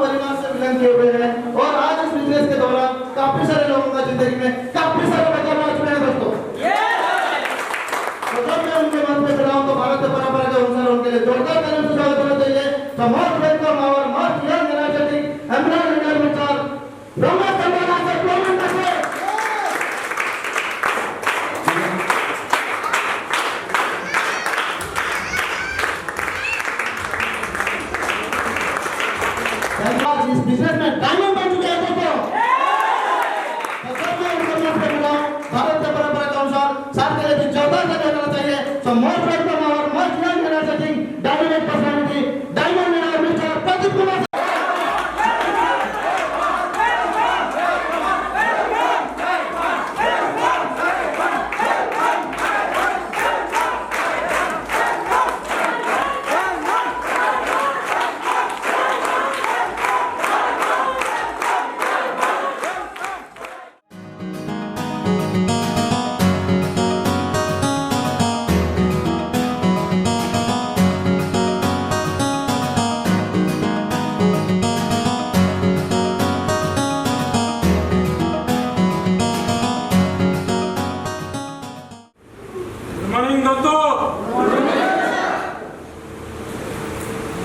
परिवार से विलंब किए हुए हैं और आज इस बिजनेस के दौरान काफी सारे लोगों का जिंदगी में काफी सारे बदलाव आ चुके हैं दोस्तों। तो जब मैं उनके मंच में खड़ा हूं तो भारत के परंपरा के अनुसार उनके लिए जोरदार तालियों से स्वागत करना चाहिए। तो most welcome our most young energetic employ leader mister Ramesh Chandra sir program करते हैं। इस बिजनेस में डायमंड बन चुके हैं दोस्तों। भारत के परंपरा के अनुसार साथ के लिए भी जोरदार से करना चाहिए। तो most welcome our most young energetic dynamic personality diamond leader mister Pradeep Kumar.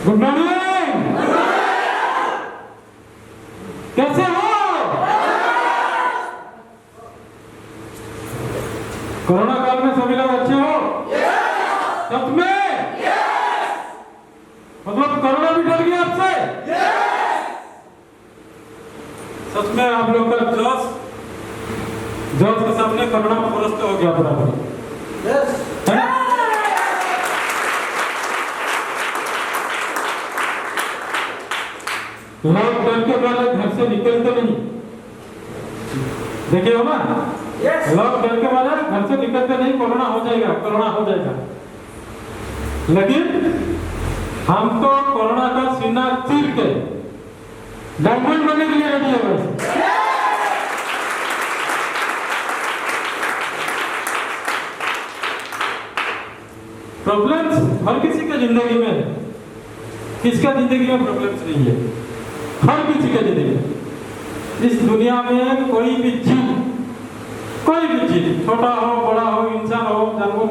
Good morning. कैसे हो? कोरोना काल में सभी लोग अच्छे हो? सच में? मतलब कोरोना भी डर गया आपसे? सच में आप लोग का जोश के सामने कोरोना परास्त हो गया बराबर। लोग डर के मारे घर से निकलते नहीं, देखिए हो ना? लोग डर के मारे घर से निकलते नहीं, कोरोना हो जाएगा। लेकिन हम तो कोरोना का सीना चीर के डायमंड बनने के लिए रेडी है। प्रॉब्लम्स हर किसी के जिंदगी में है, किसका जिंदगी में प्रॉब्लम्स नहीं है? हर किसी के जिंदगी। इस दुनिया में कोई भी जीव, छोटा हो बड़ा हो, इंसान हो जानवर,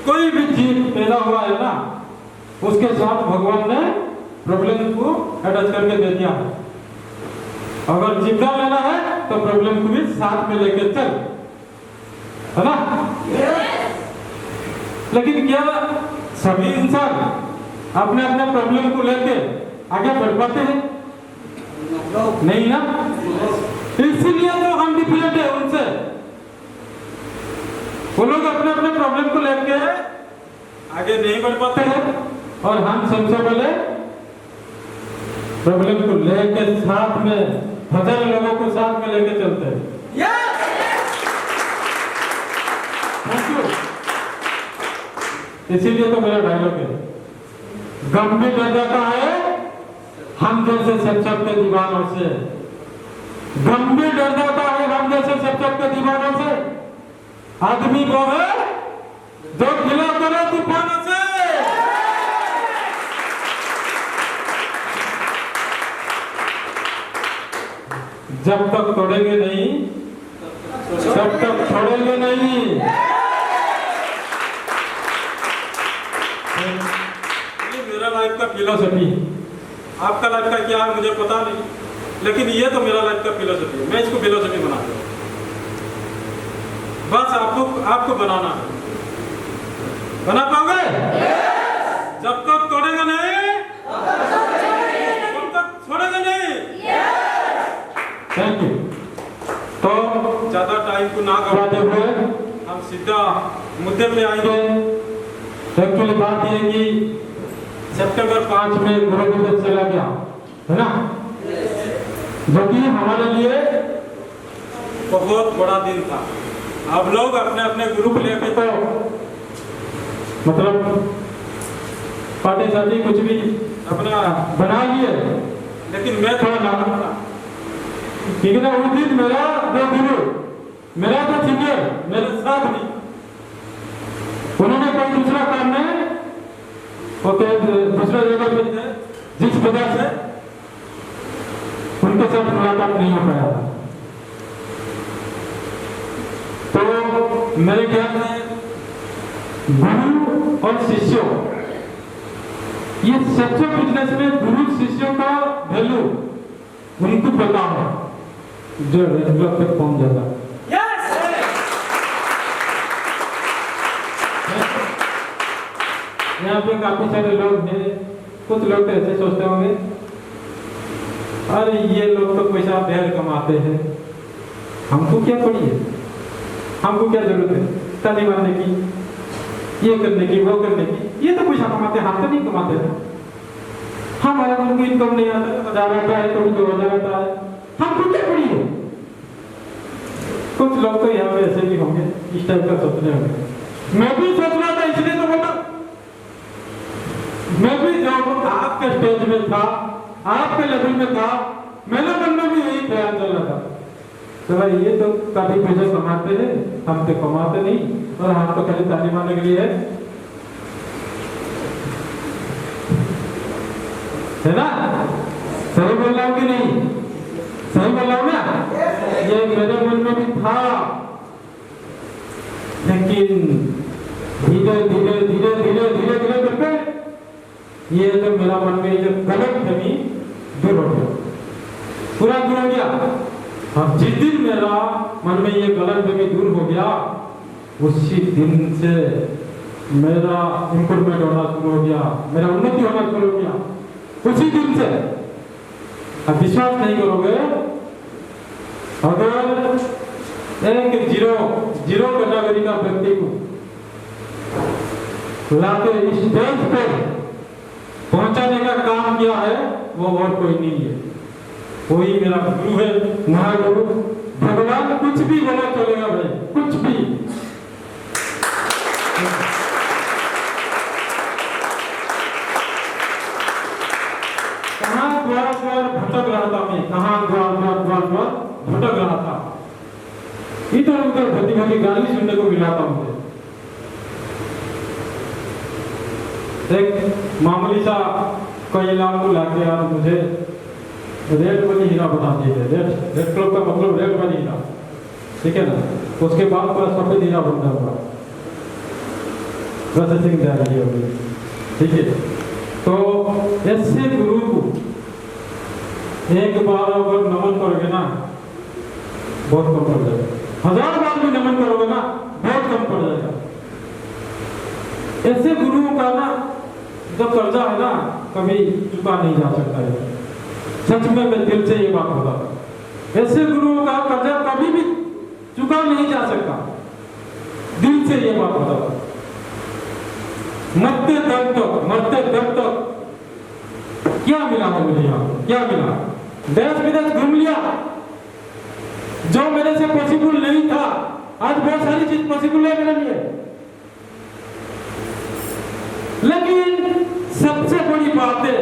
कोई भी जीव पैदा हुआ है ना, उसके साथ भगवान ने प्रॉब्लम को अटैच करके दे दिया है। अगर जिंदा लेना है तो प्रॉब्लम को भी साथ में लेके चल, है ना? लेकिन क्या सभी इंसान अपने अपने प्रॉब्लम को लेके आगे बढ़ पाते हैं? नहीं ना? इसीलिए तो हम डिफरेंट है उनसे। वो लोग अपने अपने प्रॉब्लम को लेके आगे नहीं बढ़ पाते हैं और हम सबसे पहले प्रॉब्लम को लेके साथ में हजार लोगों को साथ में लेके चलते हैं। इसीलिए तो मेरा डायलॉग है, गंभीर डर जाता है हम जैसे सब के दीवानों से। गंभीर डर जाता है हम जैसे सब के दीवानों से। आदमी वो है जो खिला करे तूफानों से। जब तक तोड़ेंगे नहीं तब तक छोड़ेंगे नहीं। ये मेरा लाइफ का फिलॉसफी है। आपका लाइफ का क्या है मुझे पता नहीं, लेकिन ये तो मेरा लाइफ का फिलॉसफी है। मैं इसको फिलॉसफी बनाता हूँ, बस आपको बनाना है। बना पाओगे? जब तक तोड़ेगा नहीं तब तक छोड़ेगा नहीं। Thank you. तो ज्यादा टाइम को ना गवाते हुए हम सीधा मुद्दे पे आएंगे। एक्चुअली बात यह है कि सितंबर 5 में गुरु दिवस चला गया, है ना? जो कि हमारे लिए बहुत बड़ा दिन था। अब लोग अपने अपने ग्रुप लेके तो मतलब पार्टी शादी कुछ भी अपना बना लिए, लेकिन मैं थोड़ा नाराज था क्योंकि ना उस दिन मेरा जो गुरु, मेरा जो सीनियर मेरे साथ नहीं, उन्होंने कोई दूसरा काम में दूसरा जगह पे जिस वजह से उनके साथ मुलाकात नहीं हो पाया था। तो मेरे ख्याल में गुरु और शिष्यों, ये सच्चे बिजनेस में गुरु शिष्यों का वैल्यू उनको पता है जो रेगुलर तक पहुंच जाता है। यहाँ पे काफी सारे लोग हैं, कुछ लोग तो ऐसे सोचते होंगे अरे ये लोग तो पैसा ढेर कमाते हैं, हमको क्या पड़ी है, हमको क्या जरूरत है ताली मारने की, ये करने की, वो करने की, ये तो पैसा कमाते हैं, हम तो नहीं कमाते हैं, हमारा उनको इनकम नहीं आता, 1000 आता है कभी 2000 आता है, हमको क्या पड़ी है। कुछ लोग तो यहाँ पे ऐसे भी होंगे, इस टाइप का सोचने होंगे। मैं भी सोच रहा था, इसलिए तो बोला, मैं भी जब आपके स्टेज में था, आपके लेवल में था, मेरे मन में भी यही ख्याल चल रहा था, चलो ये तो काफी पैसे कमाते हैं, हम तो कमाते नहीं, और हम तो खाली ताली मारने के लिए है ना। सही बोल रहा हूँ कि नहीं, सही बोल रहा हूँ ना, ये मेरे मन में भी था, लेकिन धीरे धीरे धीरे धीरे धीरे धीरे करके ये जो मेरा मन में जो गलत फहमी दूर हो गया, पूरा दूर हो गया। अब जिस दिन मेरा मन में ये गलत फहमी दूर हो गया, उसी दिन से मेरा इंप्रूवमेंट होना शुरू हो गया, मेरा उन्नति होना शुरू हो गया उसी दिन से। अब विश्वास नहीं करोगे, अगर एक जीरो कैटेगरी का व्यक्ति को लाके इस स्टेज पर पहुंचाने का काम किया है, वो और कोई नहीं है, कोई मेरा गुरु है, महागुरु भगवान। कुछ भी बोला चलेगा भाई, कुछ भी। कहाँ द्वार द्वार भटक रहा था मैं, कहाँ द्वार द्वार द्वार द्वार भटक रहा था, इधर उधर भटी भटी गाली सुनने को मिला था मुझे। एक मामूली सा कोई लाख को लाके आज मुझे रेड वाली हीरा बता दिए, रेड क्लब का मतलब रेड वाली हीरा, ठीक है ना। उसके बाद पूरा सफेद हीरा बनता हुआ प्रोसेसिंग जा रही होगी, ठीक है। तो ऐसे गुरु को एक बार अगर नमन करोगे ना, बहुत कम पड़ जाएगा, 1000 बार भी नमन करोगे ना, बहुत कम पड़ जाएगा। ऐसे गुरुओं का ना जो कर्जा है ना, कभी चुका नहीं जा सकता है, सच में मैं दिल से ये बात होता है। ऐसे गुरुओं का कर्जा कभी भी चुका नहीं जा सकता, दिल से ये बात होता है। मरते दम तक क्या मिला है मुझे यहाँ, क्या मिला, देश विदेश घूम लिया, जो मेरे से पॉसिबल नहीं था, आज बहुत सारी चीज पॉसिबल है मेरे लिए। लेकिन सबसे बड़ी बात है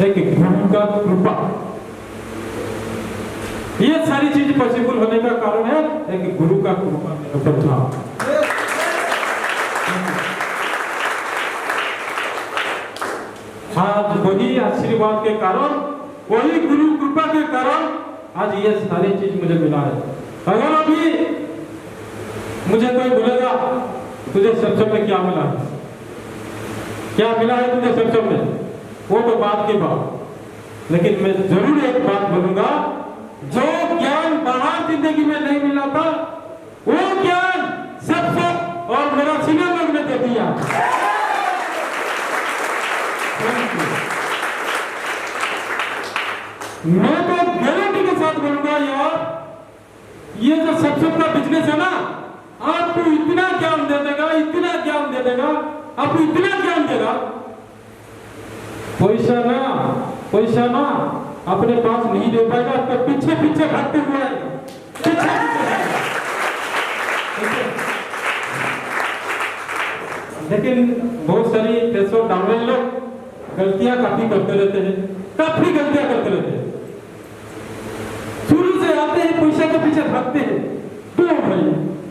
एक गुरु का कृपा, ये सारी चीज पॉसिबल होने का कारण है एक गुरु का कृपा मेरे ऊपर था। आज वही आशीर्वाद के कारण, वही गुरु कृपा के कारण आज ये सारी चीज मुझे मिला है। अगर अभी मुझे कोई बोलेगा तुझे सत्संग में क्या मिला है, क्या मिला है तुझे सत्संग में, वो तो बात की बात, लेकिन मैं जरूर एक बात बोलूंगा, जो ज्ञान बाहर जिंदगी में नहीं मिला था, वो ज्ञान सत्संग और मेरा सीनियर लोग ने दे दिया। मैं तो गारंटी के साथ बोलूंगा यार, ये जो सत्संग का बिजनेस है ना, आपको इतना ज्ञान दे देगा, इतना ज्ञान दे देगा, आपको इतना ज्ञान देगा, पैसा ना अपने पास नहीं दे पाएगा, आपके पीछे पीछे भागते हुए आएगा, लेकिन बहुत सारी पैसों डाउनलाइन लोग गलतियां काफी करते रहते हैं, काफी गलतियां करते रहते हैं। शुरू से आते हैं पैसा के पीछे भागते हैं, तो भाई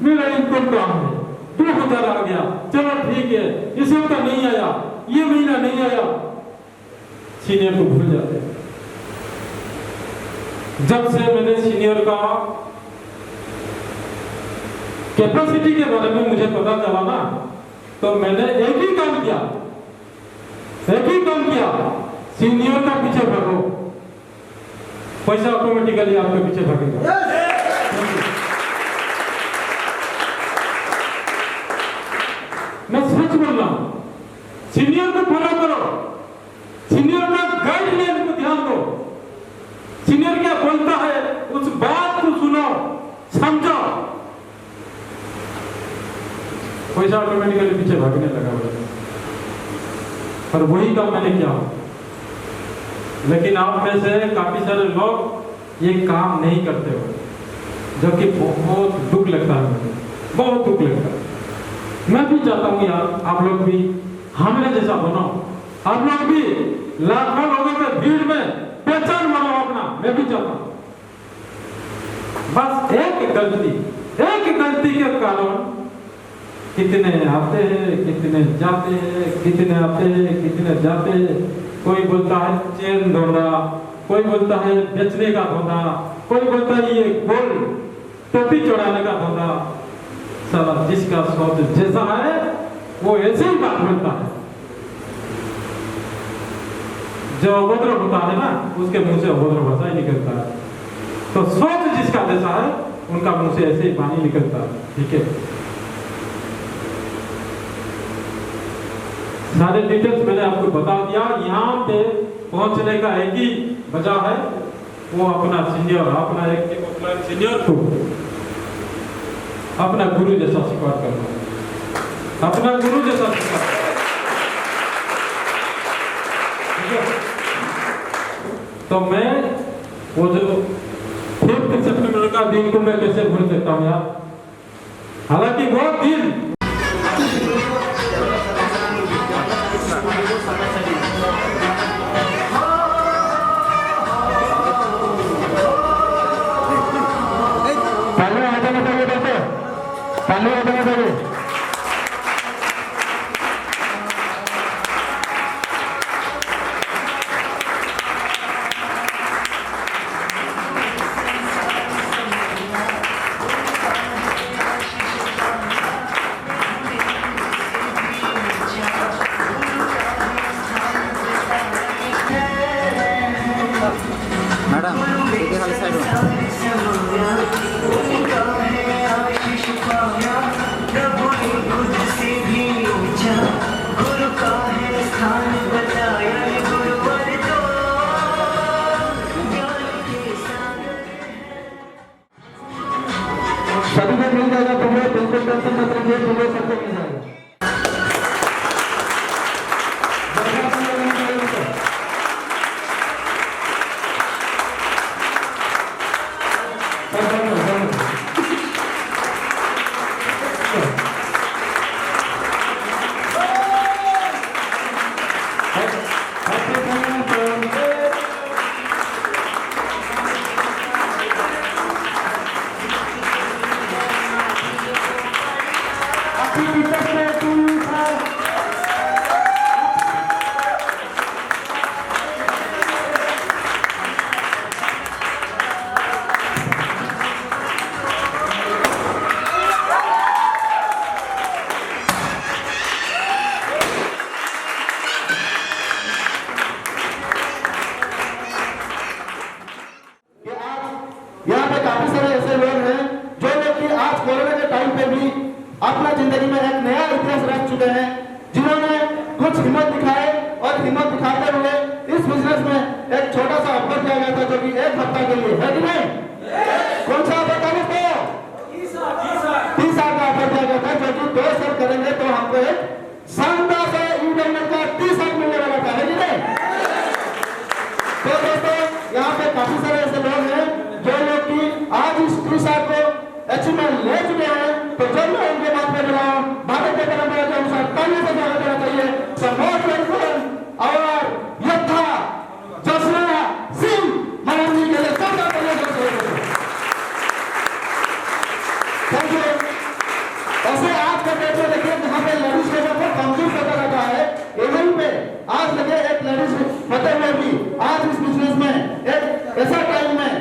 मेरा इनकम काम है, 2000 आ गया, चलो ठीक है, इस हफ्ता नहीं आया, ये महीना नहीं आया, सीनियर को भूल जाते हैं। जब से मैंने सीनियर का कैपेसिटी के बारे में मुझे पता चला ना, तो मैंने एक ही काम किया, सीनियर का पीछे भागो, पैसा ऑटोमेटिकली आपके पीछे भागेगा। मैं सच बोल रहा हूं, सीनियर को फॉलो करो, सीनियर का गाइडलाइन को ध्यान दो, सीनियर क्या बोलता है उस बात को सुनो, समझो, पैसा ऑटोमेटिकली पीछे भागने लगा। और वही काम मैंने किया। लेकिन आप में से काफी सारे लोग ये काम नहीं करते हो, जो कि बहुत दुख लगता है मुझे, बहुत दुख लगता है। मैं भी चाहता हूँ यार, आप लोग भी हमारे जैसा बनो, आप लोग भी लाखों लोगों के भीड़ में पहचान बनाओ अपना। मैं भी चाहता हूँ, बस एक गलती के कारण कितने आते हैं, कितने जाते हैं, कितने आते हैं, कितने जाते हैं। कोई बोलता है चेन धंधा, कोई बोलता है बेचने का धंधा, कोई बोलता है ये गोल्ड टोपी चढ़ाने का धंधा। साला जिसका सोच जैसा है वो ऐसे ही बात बोलता है। जो अभद्र होता है ना, उसके मुंह से अभद्र भाषा ही निकलता है। तो सोच जिसका जैसा है उनका मुंह से ऐसे ही पानी निकलता है। ठीक है, सारे डिटेल्स मैंने आपको बता दिया। यहाँ पे पहुंचने का एक ही वजह है, वो अपना सीनियर, अपना एक ऑफलाइन सीनियर को अपना गुरु जैसा स्वीकार करना, अपना गुरु जैसा स्वीकार। तो मैं वो जो 5 सितंबर का दिन को मैं कैसे भूल सकता हूँ यार। हालांकि वो दिन सभी को मिल जाएगा, तुम्हें बिल्कुल टेंशन मत लीजिए, तुम्हें सबको मिल जाएगा। यहाँ पे काफी सारे ऐसे लोग हैं जो लोग कि आज कोरोना के टाइम पे भी अपना जिंदगी में एक नया इतिहास रच चुके हैं, जिन्होंने कुछ हिम्मत दिखाए और हिम्मत दिखाते हुए इस बिजनेस में एक छोटा सा ऑफर दिया गया था, जो कि 1 हफ्ता के लिए है कि नहीं? कौन सा ऑफर था दोस्तों? 30 साल का ऑफर दिया गया था, जो कि 2 साल करेंगे तो हमको एक शानदार से इंटरनेट का 30 साल मिलने वाला था, है कि नहीं? तो दोस्तों यहाँ पे काफी सारे ऐसे लोग हैं जो लोग कि आज इस 30 साल को अचीवमेंट ले चुके हैं। तो जब मैं उनके बात में मिला हूँ, भारत के परंपरा के अनुसार तालियों से स्वागत करना चाहिए समोट वेलकम और योद्धा जसरा सिंह महाराज जी के लिए सबका थैंक यू। ऐसे आज का डेट में देखिए जहाँ पे लेडीज के ऊपर कमजोर करता रहता है, यहीं पे आज लगे एक लेडीज होते हुए भी आज इस बिजनेस में एक ऐसा टाइम में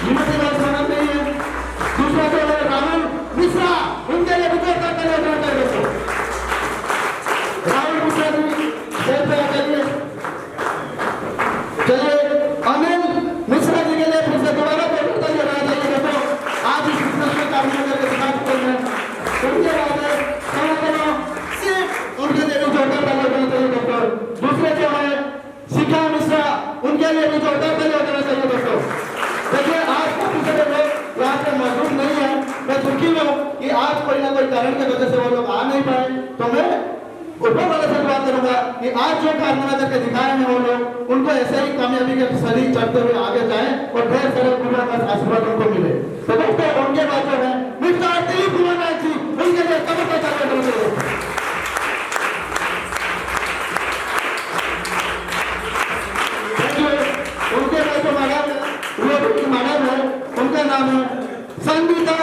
यूनिवर्सिटी का स्वागत नहीं है। दूसरा जो है राहुल मिश्रा, उनके लिए भी जोरदार तालियां बजाते हैं दोस्तों। राहुल मिश्रा जी स्टेज पे आइए। चलिए अनिल मिश्रा जी के लिए फिर से दोबारा जोरदार तालियां बजाइए दोस्तों। आज इस बिजनेस में काम करके दिखा चुके हैं। उनके बाद उनके लिए भी जोरदार तालियां बजाना चाहिए दोस्तों। दूसरे जो है शिखा मिश्रा, उनके लिए भी जोरदार तालियां बजाना चाहिए दोस्तों। देखिए आज काफी सारे लोग यहाँ पे मौजूद नहीं है। मैं दुखी हूँ कि आज कोई ना कोई कारण की वजह से वो लोग आ नहीं पाए। तो मैं ऊपर वाले से बात करूंगा कि आज जो कारनामा करके दिखाए हैं वो लोग, उनको ऐसे ही कामयाबी के सरी चढ़ते हुए आगे जाएं और ढेर सारे गुरुओं का आशीर्वाद उनको मिले। तो दोस्तों उनके बाद जो है मिस्टर दिलीप कुमार नायक जी, उनके लिए कमर का तालियां बजाइए। उनके लिए जो मैडम है वो भी मैडम है, उनका नाम है संगीता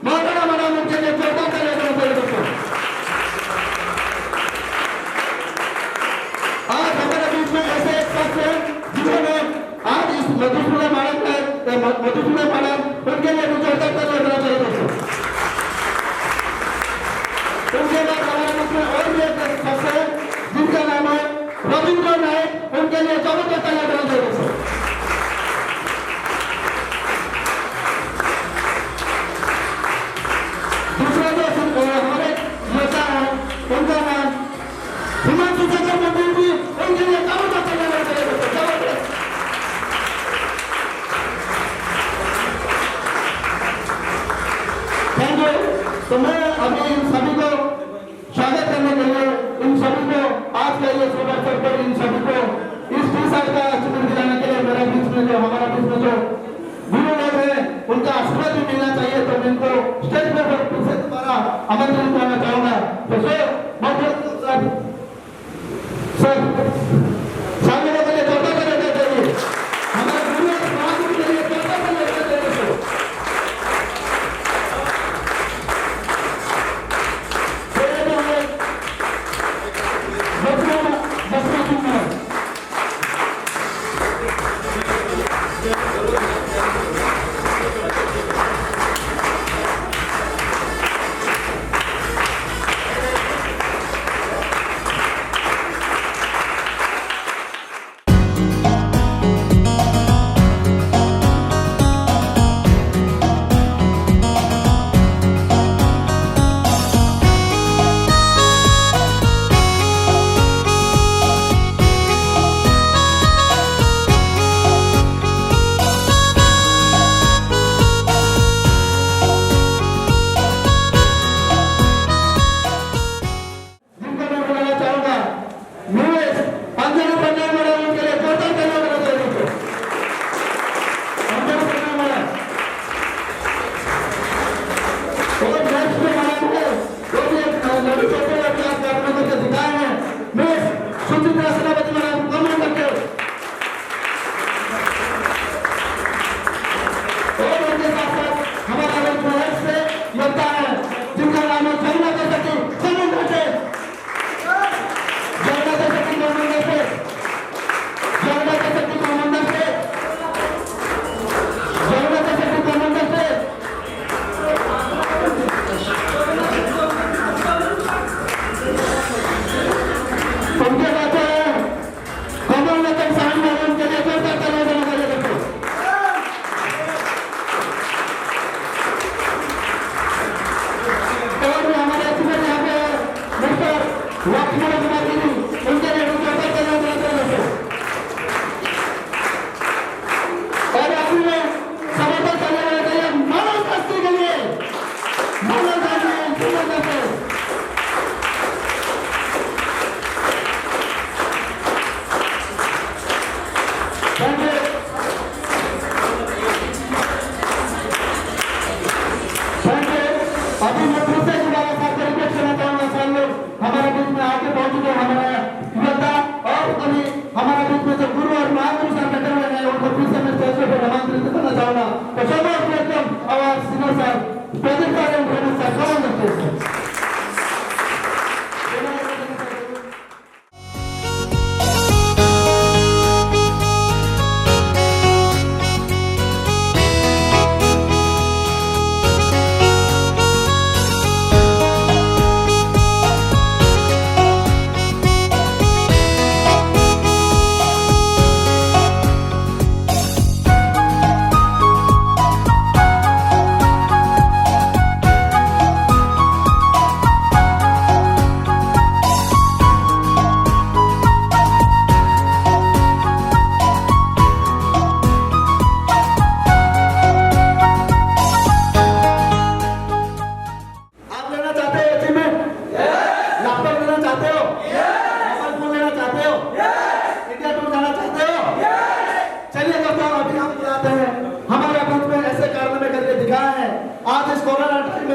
मौलाना मैडम। उनके लिए जोरदार तालियां बजाइए दोस्तों। आज हमारे बीच में ऐसे एक शख्स है जिन्होंने आज इस मधुसूदन मैडम उनके लिए भी जोरदार तालियां बजाना चाहिए दोस्तों। उनके बाद हमारे बीच में और भी एक शख्स है जिनका नाम है रविंद्र नायक, उनके लिए जोरदार तालियां बजाना चाहिए दोस्तों। दूसरा जो हमारे नेता है उनका नाम हिमांशु चक्रवर्ती जी, उनके लिए जोरदार तालियां बजाना चाहिए दोस्तों। Thank you. तो मैं अभी इन सभी को स्वागत करने के लिए, इन सभी को आज के लिए सेवा कर इन सभी को इस टी-शर्ट का चित्र दिलाने के लिए मेरे बीच में जो हमारा बीच में जो गुरु लोग हैं उनका आशीर्वाद भी मिलना चाहिए। तो मैं इनको स्टेज पर फिर से दोबारा आमंत्रित करना चाहूंगा। तो सर सामने लोगों के लिए जोरदार तालियां बजाना चाहिए। हमारे गुरु और समाज के लिए जोरदार तालियां बजाना चाहिए दोस्तों।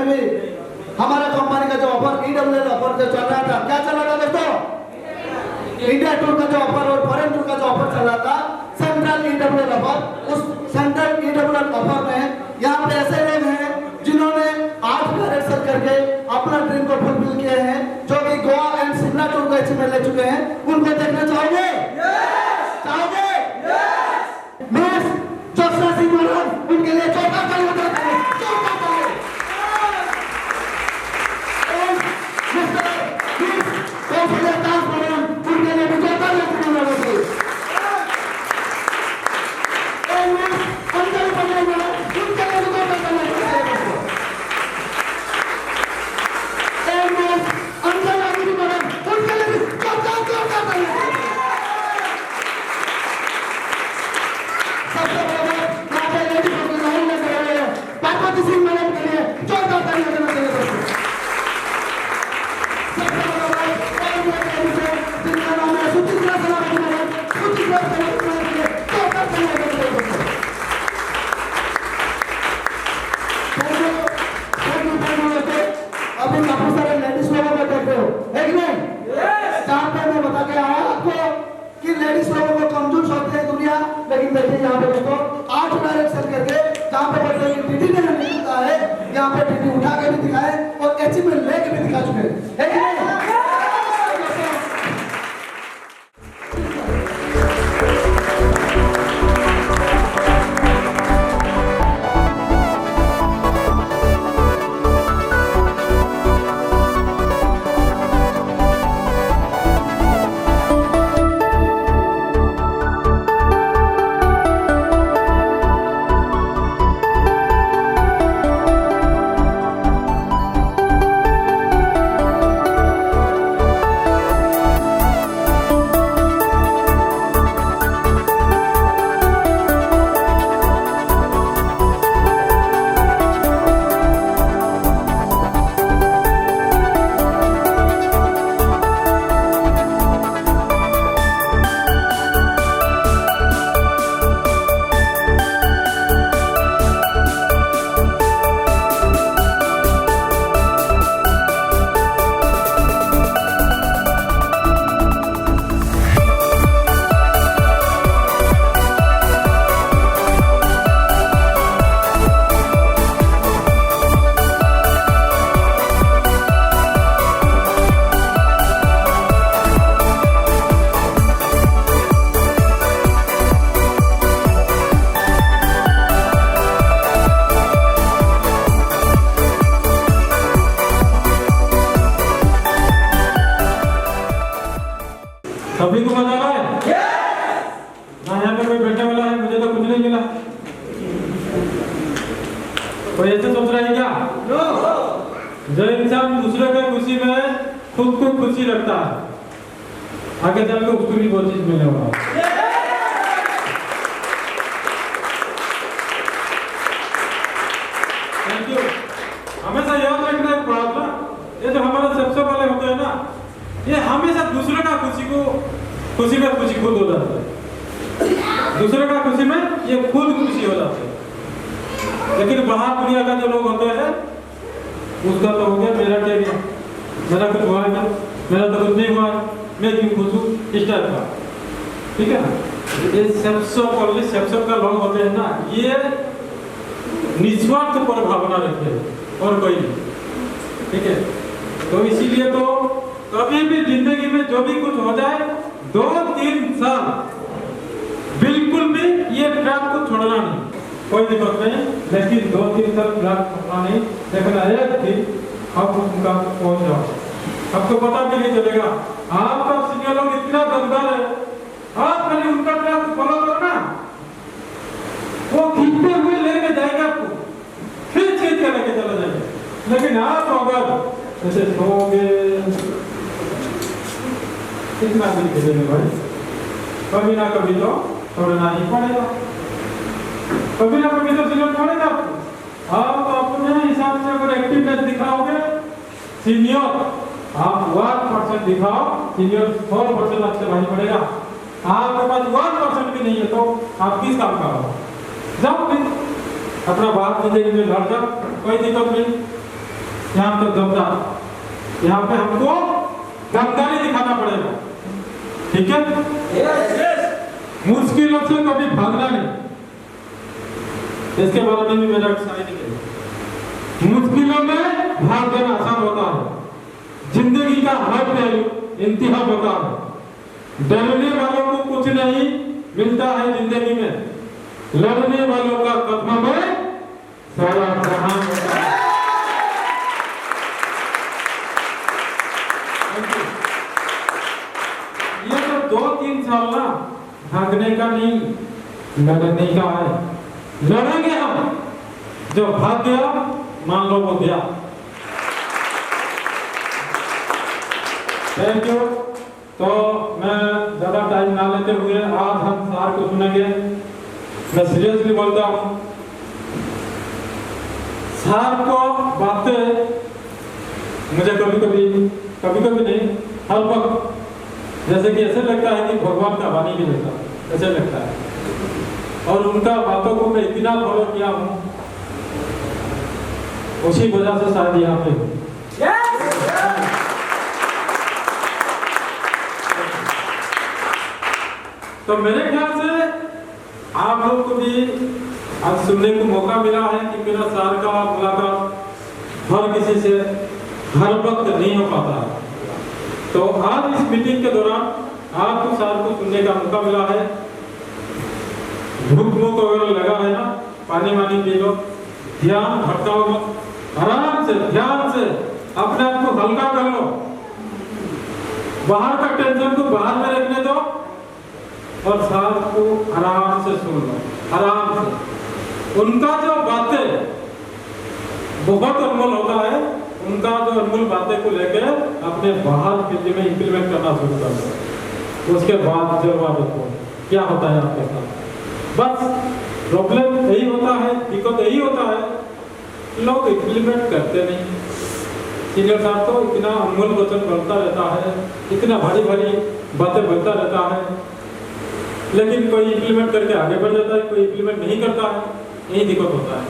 में भी हमारा कंपनी का जो ऑफर ईडब्ल्यूएल ऑफर जो चल रहा था, क्या चल रहा था दोस्तों? इंडिया टूर का जो ऑफर और फॉरेन टूर का जो ऑफर चल रहा था, सेंट्रल ईडब्ल्यूएल ऑफर, उस सेंट्रल ईडब्ल्यूएल ऑफर में यहाँ पे ऐसे लोग हैं जिन्होंने 8 कैरेट सेल करके अपना ड्रीम को फुलफिल किए हैं, जो कि गोवा एंड शिमला टूर को अचीवमेंट ले चुके हैं। उनको देखना चाहोगे? चाहोगे? मिस जोशना सिंह महाराज, उनके लिए जोरदार ताली बजाते हैं, जोरदार ताली। और मिस्टर मिस कौशल्या दास महाराज, उनके लिए भी जोरदार ताली बजाते हैं। और मिस अंजलि पटेल महाराज, उनके लिए भी जोरदार ताली बजाते हैं। और मिस अंजलि महाराज, उनके लिए भी जोरदार ताली बजाते हैं। सबसे बड़ा यहाँ पे लेडीज को लाइन में खड़े हुए हैं, पार्वती सिंह मैडम के लिए जोरदार ताली बजाना चाहिए दोस्तों। सबसे बड़ा बात और ये लेडीज है जिनका नाम है सुचित्रा सलावती मैडम, सुचित्रा सलावती मैडम के लिए जोरदार ताली बजाना चाहिए दोस्तों। अभी काफी सारे लेडीज लोगों को देख रहे हो, है कि नहीं? जहाँ पे मैं बता के आया आपको कि लेडीज लोगों को कमजोर सोचते हैं दुनिया, लेकिन देखिए यहाँ पे दोस्तों 8 डायरेक्ट सेल करके जहाँ पे बोलते हैं कि टीटी ने निकलता है, यहाँ पे टीटी उठा के भी दिखाए और अचीवमेंट लेके भी दिखा चुके हैं, है कि नहीं? सभी को मजा आया? ना यहाँ पे कोई बैठने वाला है, मुझे तो कुछ नहीं मिला। कोई ऐसे सोच रहा है क्या? जो इंसान दूसरे की खुशी में खुद को खुशी रखता है, आगे चल के उसको भी बहुत चीज मिलने वाला है। Thank you. हमेशा याद रखना एक बात ना, ये जो हमारे सबसे वाले होते हैं ना, ये हमेशा दूसरे का खुशी में खुशी खुद हो जाता है, दूसरे का खुशी में ये खुद खुशी हो जाता है। लेकिन बाहर दुनिया का जो लोग होते हैं, उसका तो हो गया मेरा क्या गया, मेरा कुछ हुआ क्या, मेरा तो कुछ नहीं हुआ, मैं क्यों खुश हूँ, इस टाइप का, ठीक है ना। ये सबसे का लोग होते हैं ना, ये निस्वार्थ पर भावना रखते हैं और कोई नहीं, ठीक है। तो इसीलिए तो कभी भी जिंदगी में जो भी कुछ हो जाए, 2-3 साल बिल्कुल भी ये ट्रैक को छोड़ना नहीं, कोई दिक्कत नहीं, लेकिन 2-3 साल ट्रैक छोड़ना नहीं, लेकिन एक दिन आप उनका पहुंच जाओ, आपको पता भी नहीं चलेगा। आपका सीनियर लोग इतना दमदार है, आप खाली उनका ट्रैक फॉलो करना, वो खींचते हुए लेके जाएंगे आपको, खींच के लेके चला जाएंगे। लेकिन आप अगर ऐसे सोओगे, कितना भी खेलेंगे भाई, कभी ना कभी तो छोड़ना ही पड़ेगा, कभी ना कभी तो सीनियर छोड़ेगा आपको। आप अपने हिसाब से अगर एक्टिवनेस दिखाओगे, सीनियर आप 1% दिखाओ, सीनियर 100% आपसे भारी पड़ेगा। आपके पास 1% भी नहीं है तो आप किस काम का हो? जाओ फिर अपना बात जिंदगी में लड़ जाओ, कोई दिक्कत नहीं। यहाँ पे गद्दार, यहाँ पे हमको गद्दारी दिखाना पड़ेगा, ठीक है? मुश्किलों से कभी भागना नहीं, इसके बारे में भी मेरा शायरी है। मुश्किलों में भाग देना आसान होता है, जिंदगी का हर पहलू इंतहा होता है। डरने वालों को कुछ नहीं मिलता है जिंदगी में, लड़ने वालों का कदमों में सारा जहां होता है। ये तो 2-3 साल ना भागने का नहीं, लड़ने का है। लड़ेंगे हम, जो भाग गया मान लो वो गया। Thank you. तो मैं ज्यादा टाइम ना लेते हुए आज हम सार को सुनेंगे। मैं सीरियसली बोलता हूँ, सार को बातें मुझे कभी कभी नहीं, हर वक्त जैसे कि ऐसे लगता है कि भगवान का वाणी भी जैसा ऐसे लगता है, और उनका बातों को मैं इतना फॉलो किया हूँ, उसी वजह से शायद यहाँ पे हूँ। तो मेरे ख्याल से आप लोग को भी आज सुनने को मौका मिला है कि मेरा सार का मुलाकात हर किसी से हर वक्त नहीं हो पाता है। तो आज इस मीटिंग के दौरान आपको सार को सुनने का मौका मिला है। भूख वगैरह लगा है ना, पानी वानी पी लो, ध्यान भटकाओ मत, आराम से ध्यान से अपने आप को हल्का कर लो, बाहर का टेंशन को बाहर में रखने दो और साथ को आराम से सुन लो, आराम से। उनका जो बातें बहुत अनमोल होता है, उनका जो अनमोल बातें को लेकर अपने बाहर जिंदगी में इंप्लीमेंट करना शुरू कर दो। उसके बाद जवाब रखो क्या होता है आपके साथ। बस प्रॉब्लम यही होता है, दिक्कत यही होता है, लोग इंप्लीमेंट करते नहीं। सीनियर साहब तो इतना अनमोल वचन बनता रहता है, इतना भारी भारी बातें बनता रहता है, लेकिन कोई इंप्लीमेंट करके आगे बढ़ जाता है, कोई इंप्लीमेंट नहीं करता है, यही दिक्कत होता है,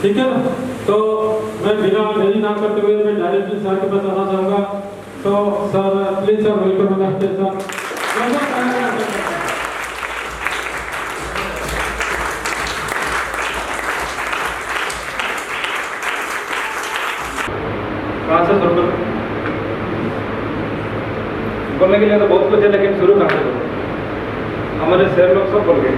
ठीक है ना? तो मैं बिना देरी ना करते हुए मैं डायरेक्टली सर के पास आना चाहूँगा। तो सर प्लीज सर, वेलकम नमस्ते सर। कहाँ से शुरू करूँ? बोलने के लिए तो बहुत कुछ है, लेकिन शुरू कहाँ से करूँ? हमारे शहर लोग सब बोल गए।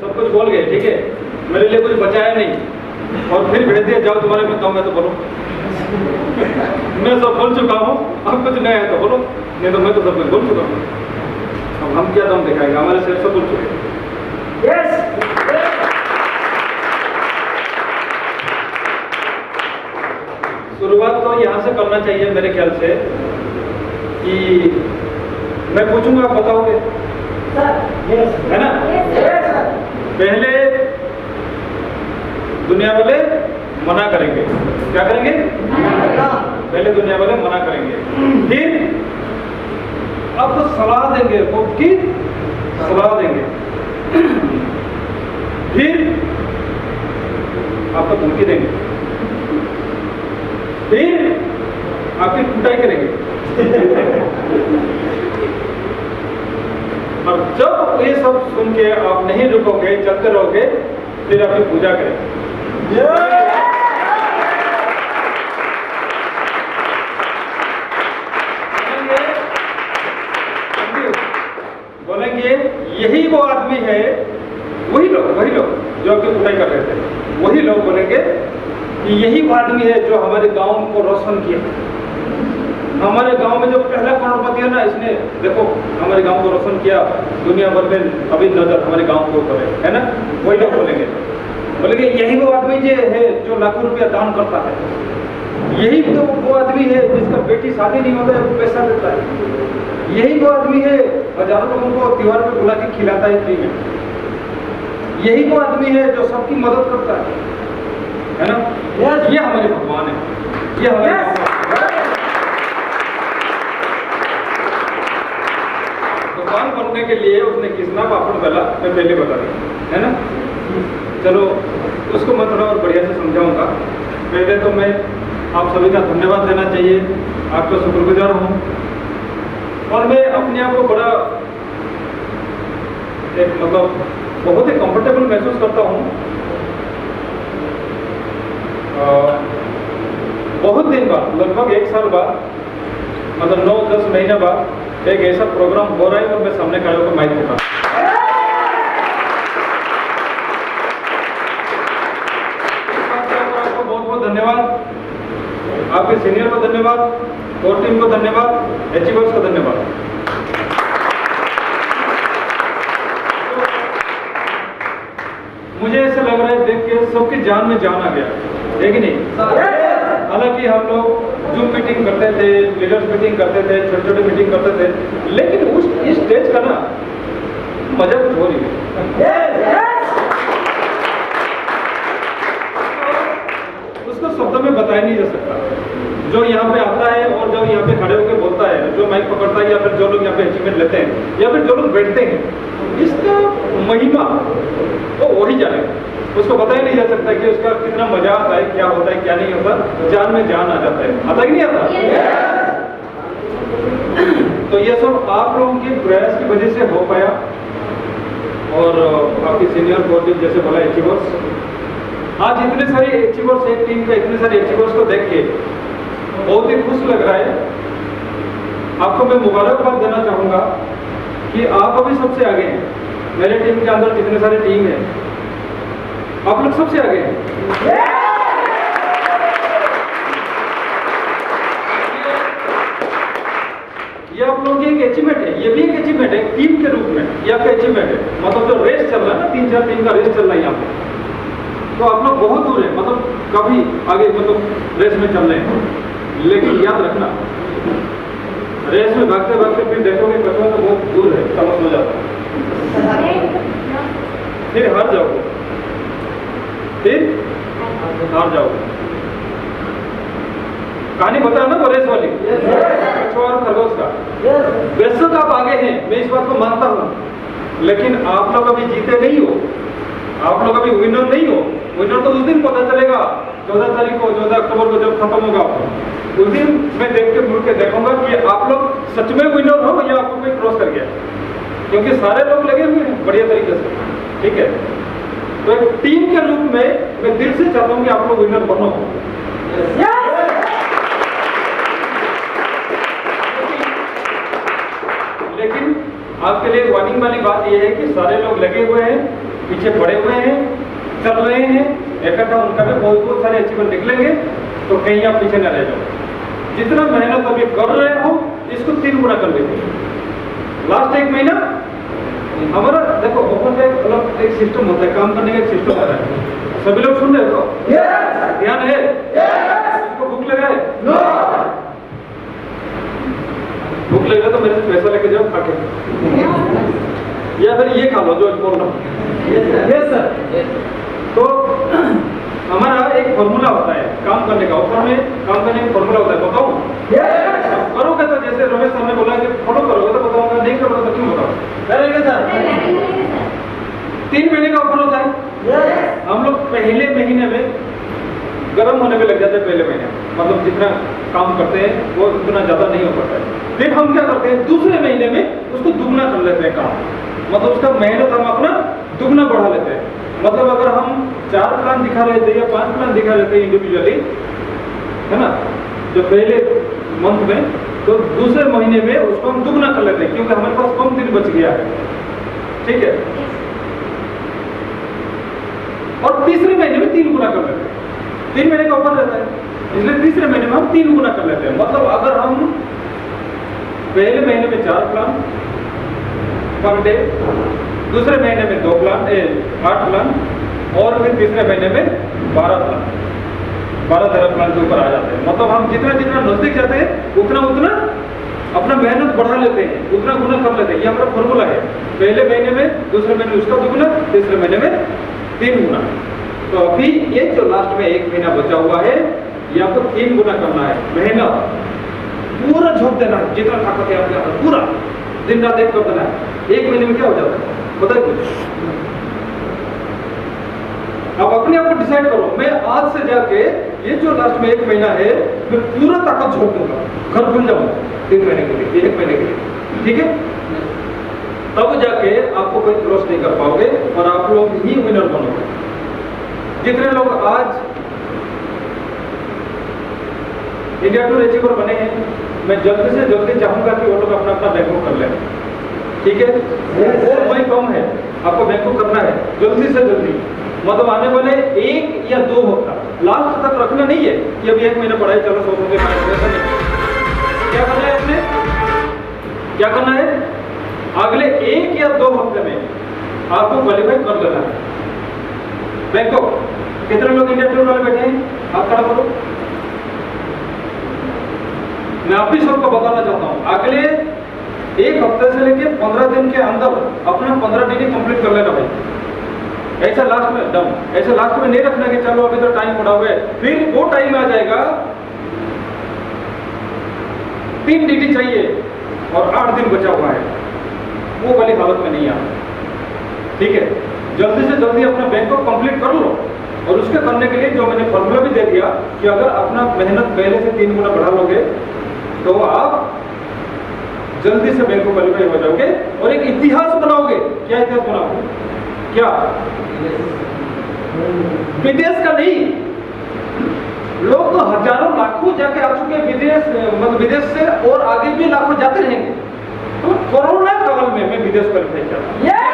सब कुछ बोल गए, ठीक है, मेरे लिए कुछ बचाया नहीं, और फिर भेज दिया जाओ तुम्हारे में दम है तो बोलो। मैं सब बोल चुका हूँ, अब कुछ नया है तो बोलो, नहीं तो मैं तो सब कुछ बोल चुका हूँ। अब हम क्या दम दिखाएंगे? हमारे शहर सब बोल चुके हैं। यस। शुरुआत तो यहाँ से करना चाहिए मेरे ख्याल से कि मैं पूछूंगा, आप बताओगे है ना? पहले दुनिया वाले मना करेंगे, क्या करेंगे? पहले दुनिया वाले मना करेंगे, फिर अब तो सलाह देंगे, खुद की सलाह देंगे, फिर आपको धमकी देंगे, फिर आपकी कुटाई करेंगे। और जब ये सब सुन के आप नहीं रुकोगे, चलते रहोगे, फिर आपकी पूजा करेंगे। बोलेंगे यही वो आदमी है, वही लोग जो आपकी कुटाई कर रहे थे, वही लोग बोलेंगे कि यही वो आदमी है जो हमारे गांव को रोशन किया। हमारे गांव में जो पहला करोड़पति है ना, इसने देखो हमारे गांव को रोशन किया, दुनिया भर में अभी नजर हमारे गांव के ऊपर है ना? वही लोग बोलेंगे यही वो आदमी है जो लाखों रुपया दान करता है, यही तो वो आदमी है जिसका बेटी शादी नहीं होता है वो पैसा देता है, यही वो आदमी है हजारों लोगों को त्योहार पे बुला के खिलाता है फ्री में, यही वो आदमी है जो सबकी मदद करता है ना? ये हमारे भगवान है, ये हमारे। तो भगवान बनने के लिए उसने कितना पापड़ डाला मैं पहले बता दूँ, है ना। चलो उसको मैं थोड़ा और बढ़िया से समझाऊंगा। पहले तो मैं आप सभी का धन्यवाद देना चाहिए, आपका शुक्रगुजार हूँ। और मैं अपने आप को बड़ा एक मतलब बहुत ही कंफर्टेबल महसूस करता हूँ। बहुत दिन बाद, लगभग 1 साल बाद, मतलब 9-10 महीने बाद एक ऐसा प्रोग्राम हो रहा है और मैं सामने खड़े होकर माइक उठा। आपको बहुत बहुत धन्यवाद, आपके सीनियर को धन्यवाद, कोर टीम को धन्यवाद, अचीवर्स को धन्यवाद। मुझे ऐसा लग रहा है देख के सबकी जान में जान आ गया, है कि नहीं। हालांकि हम लोग जूम मीटिंग करते थे, लीडर्स मीटिंग करते थे, छोटे छोटे मीटिंग करते थे, लेकिन उस इस स्टेज का ना मजा कुछ हो नहीं है। उसको शब्दों में बताया नहीं जा सकता। जो यहाँ पे आता है और जो यहाँ पे खड़े होकर बोलता है, जो माइक पकड़ता है, या फिर जो लोग यहाँ पे अचीवमेंट लेते हैं, या फिर जो लोग बैठते हैं, इसका महिमा तो वही जाने। उसको बताया नहीं जा सकता कि उसका कितना मजा आता है, क्या होता है, क्या नहीं होता। जान में जान आ जाता है, आता कि नहीं आता। तो ये सब आप लोगों के प्रयास की वजह से हो पाया। और आपकी सीनियर कोच जैसे बोला अचीवर्स, आज इतने सारे अचीवर्स, एक टीम का इतने सारे अचीवर्स को देख के बहुत ही खुश लग रहा है। आपको मैं मुबारकबाद देना चाहूँगा कि आप अभी सबसे आगे हैं। मेरे टीम के अंदर कितने सारे टीम हैं, आप लोग सबसे आगे हैं। ये आप लोगों की एक अचीवमेंट है, ये भी एक अचीवमेंट है टीम के रूप में, ये आपका अचीवमेंट है। मतलब जो रेस चल रहा है ना, 3-4 टीम का रेस चल रहा है यहाँ पे, तो आप लोग बहुत दूर है, मतलब कभी आगे मतलब रेस में चल रहे हैं। लेकिन याद रखना, रेस में भागते भागते फिर देखोगे कचरा तो बहुत दूर है, समझ हो जाता है, फिर हार जाओगे, फिर हार जाओगे। कहानी बताया ना वो रेस वाली, कछुआ और खरगोश का। बेशक आप आगे हैं, मैं इस बात को मानता हूँ, लेकिन आप लोग अभी जीते नहीं हो, आप लोग अभी विनर नहीं हो। विनर तो उस दिन पता चलेगा, 14 तारीख को, 14 अक्टूबर को जब खत्म होगा। उस दिन मैं देख के मुड़ के देखूंगा कि आप लोग सच में विनर हो या आपको कोई क्रॉस कर गया, क्योंकि सारे लोग लगे हुए हैं बढ़िया तरीके से, ठीक है। तो एक टीम के रूप में मैं दिल से चाहता हूँ कि आप लोग विनर बनो। लेकिन आपके लिए वार्निंग वाली बात यह है कि सारे लोग लगे हुए हैं, पीछे पड़े हुए हैं, चल रहे हैं इकट्ठा, उनका भी बहुत सारे अचीवमेंट निकलेंगे, तो कहीं आप पीछे न रह जाओ। जितना मेहनत अभी कर रहे हो इसको 3 गुना कर देते। लास्ट 1 महीना हमारा देखो, ओपन का एक अलग एक सिस्टम होता है, काम करने का एक सिस्टम होता है। सभी लोग सुन रहे हो? ध्यान है? इसको भूख लगा है? भूख लगा तो मेरे से पैसा लेके जाओ खा के, या फिर ये खा लो जो बोल रहा हूँ। Yes sir. तो हमारा एक फॉर्मूला होता है काम करने का, ऊपर में काम करने का फॉर्मूला होता है, बताओ। करोगे तो जैसे रमेश सर ने बोला कि फॉलो करोगे तो बताऊंगा, नहीं करोगे तो क्यों बताओ। करेंगे सर। 3 महीने का ऑफर होता है। हम लोग पहले महीने में गर्म होने में लग जाते हैं, पहले महीने मतलब जितना काम करते हैं वो उतना ज्यादा नहीं हो पाता है। फिर हम क्या करते हैं, दूसरे महीने में उसको दुगना कर लेते हैं काम, मतलब उसका मेहनत हम अपना दुगना बढ़ा लेते हैं। मतलब अगर हम 4 प्लान दिखा रहे थे या 5 प्लान दिखा रहे थे इंडिविजुअली, है ना, जो पहले मंथ में, तो दूसरे महीने में उसको हम दुगना कर लेते हैं, क्योंकि हमारे पास कम दिन बच गया है, ठीक है। और तीसरे महीने में 3 गुना कर लेते हैं। 3 महीने का ऑफर रहता है, इसलिए तीसरे महीने में हम 3 गुना कर लेते हैं। मतलब अगर हम पहले महीने में 4 प्लान पर डे, दूसरे महीने में 2 प्लान 8 प्लान, और फिर तीसरे महीने में 12 प्लान, 12-13 प्लान के ऊपर आ जाते हैं। मतलब हम जितना जितना नजदीक जाते हैं उतना उतना अपना मेहनत बढ़ा लेते हैं, उतना गुना कर लेते हैं। ये हमारा फॉर्मूला है। पहले महीने में, दूसरे महीने में उसका दुगुना, तीसरे महीने में 3 गुना। तो अभी ये जो लास्ट में 1 महीना बचा हुआ है, ये आपको 3 गुना करना है। मेहनत पूरा झोंक देना है, जितना ताकत है आपके अंदर पूरा, दिन रात एक कर देना है, 1 महीने में क्या हो जाता है बताइए कुछ। अब अपने आप को डिसाइड करो, मैं आज से जाके ये जो लास्ट में 1 महीना है मैं पूरा ताकत झोंक दूंगा, घर भूल जाऊंगा 3 महीने के लिए, 1 महीने के लिए, ठीक है। तब जाके आपको कोई क्रॉस नहीं कर पाओगे और आप लोग ही विनर बनोगे। जितने लोग आज इंडिया टूर अचीवर बने हैं, मैं जल्दी से जल्दी चाहूंगा कि वो लोग अपना अपना बैंकॉक कर लें, ठीक है। और वही कम है, आपको बैंकॉक करना है जल्दी से जल्दी, मतलब आने वाले 1 या 2 हफ्ता, लास्ट तक रखना नहीं है कि अभी 1 महीना पढ़ाई चलो सो होंगे, क्या करना है आपने, क्या करना है, अगले 1 या 2 हफ्ते में आपको क्वालिफाई कर लेना है बैंकॉक। कितने लोग इंडिया टूर वाले बैठे हैं, आप खड़ा करो। मैं आप ही सबको बताना चाहता हूं, अगले 1 हफ्ते से लेके 15 दिन के अंदर अपना 15 डिग्री कंप्लीट कर लेना भाई। ऐसा लास्ट में डाउन, ऐसा लास्ट में नहीं रखना कि चलो अभी तो टाइम पड़ा हुआ है, फिर वो टाइम आ जाएगा 3 डिग्री चाहिए और 8 दिन बचा हुआ है, वो वाली हालत में नहीं आना, ठीक है। जल्दी से जल्दी अपना बैंकॉक कंप्लीट कर लो, और उसके करने के लिए जो मैंने फॉर्मूला भी दे दिया कि अगर अपना मेहनत पहले से 3 गुना बढ़ा लोगे तो आप जल्दी से बैंकॉक क्वालिफाई हो जाओगे और एक इतिहास बनाओगे। क्या इतिहास बनाओगे, क्या विदेश का नहीं, लोग तो हजारों लाखों जाके आ चुके विदेश, मतलब विदेश से और आगे भी लाखों जाते रहेंगे। तो कोरोना काल में मैं विदेश क्वालिफाई किया,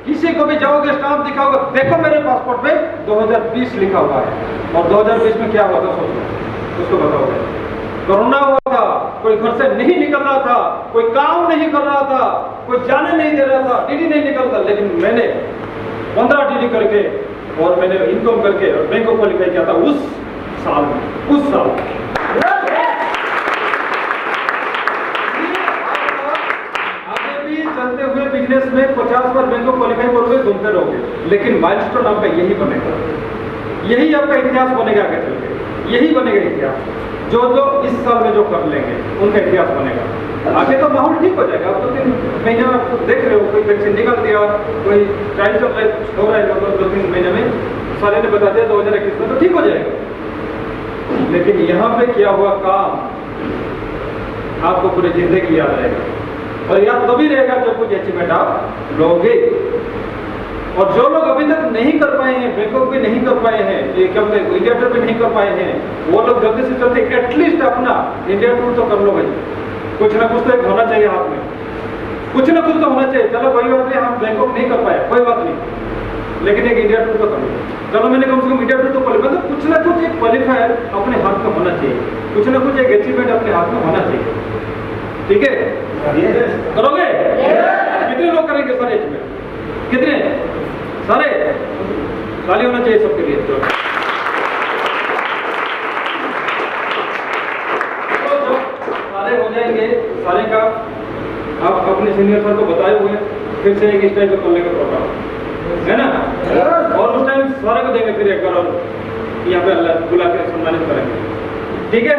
किसी को भी जाओगे स्टाम्प दिखाओगे, देखो मेरे पासपोर्ट पे 2020 लिखा हुआ है, और 2020 में क्या हुआ था सोचो, उसको बताओगे। कोरोना हुआ था, कोई घर से नहीं निकल रहा था, कोई काम नहीं कर रहा था, कोई जाने नहीं दे रहा था, डीडी नहीं निकल रहा, लेकिन मैंने 15 डीडी करके और मैंने इनकम करके और बैंक को क्वालिफाई किया था उस साल में, उस साल। चलते हुए बिजनेस में 50 बार बैंक को क्वालिफाई करोगे, घूमते रहोगे, लेकिन माइलस्टोन आपका यही बनेगा, यही आपका इतिहास बनेगा आगे चल के, यही बनेगा इतिहास। जो लोग इस साल में जो कर लेंगे उनका इतिहास बनेगा। आगे तो माहौल ठीक हो जाएगा, अब तो 3 महीने में आप देख रहे हो, कोई वैक्सीन निकाल दिया, कोई ट्रायल चल रहा है, हो रहा है, लगभग 2-3 महीने में सारे ने बता दिया 2021 में तो ठीक हो जाएगा। लेकिन यहाँ पे किया हुआ काम आपको पूरी जिंदगी याद रहेगा, और याद तभी रहेगा जब कुछ अचीवमेंट आप लोगे। और जो लोग अभी तक नहीं कर पाए हैं, बैंकॉक भी नहीं कर पाए हैं, ये क्या बोलते हैं, इंडिया टूर भी नहीं कर पाए हैं, वो लोग जल्दी से जल्दी एटलीस्ट अपना इंडिया टूर तो कर लो भाई। कुछ ना कुछ तो एक होना चाहिए हाथ में, कुछ ना कुछ तो होना चाहिए। चलो कोई बात नहीं, हम बैंकॉक नहीं कर पाए, कोई बात नहीं, लेकिन एक इंडिया टूर तो कर लो। चलो मैंने कम से कम इंडिया टूर तो क्वालिफाई, मतलब कुछ ना कुछ एक क्वालिफायर अपने हाथ में होना चाहिए, कुछ ना कुछ एक अचीवमेंट अपने हाथ में होना चाहिए, ठीक है। करोगे? कितने लोग करेंगे सारे अचीवमेंट, कितने सारे? ताली होना चाहिए सबके लिए। तो सारे हो जाएंगे, सारे का आप अपने सीनियर सर को बताए हुए फिर से एक स्टाइल को करने का प्रोग्राम है ना, और उस टाइम सारे को देंगे, फिर एक बार और यहाँ पे अल्लाह बुला के सम्मानित करेंगे, ठीक है,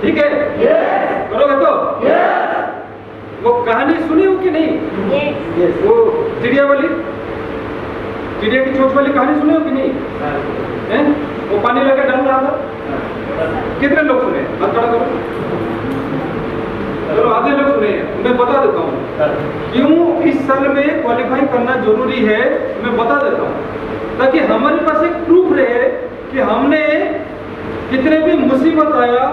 ठीक है, करोगे तो? वो कहानी सुनी हो कि नहीं? वो चिड़िया वाली, चिड़िया की चोंच वाली कहानी सुनी हो कि नहीं? हैं? वो पानी लगा डर रहा था, कितने लोग सुने? हाथ खड़ा करो। चलो आधे लोग सुने हैं, मैं बता देता हूँ क्यों इस साल में क्वालिफाई करना जरूरी है, मैं बता देता हूँ, ताकि हमारे पास एक प्रूफ रहे कि हमने कितने भी मुसीबत आया,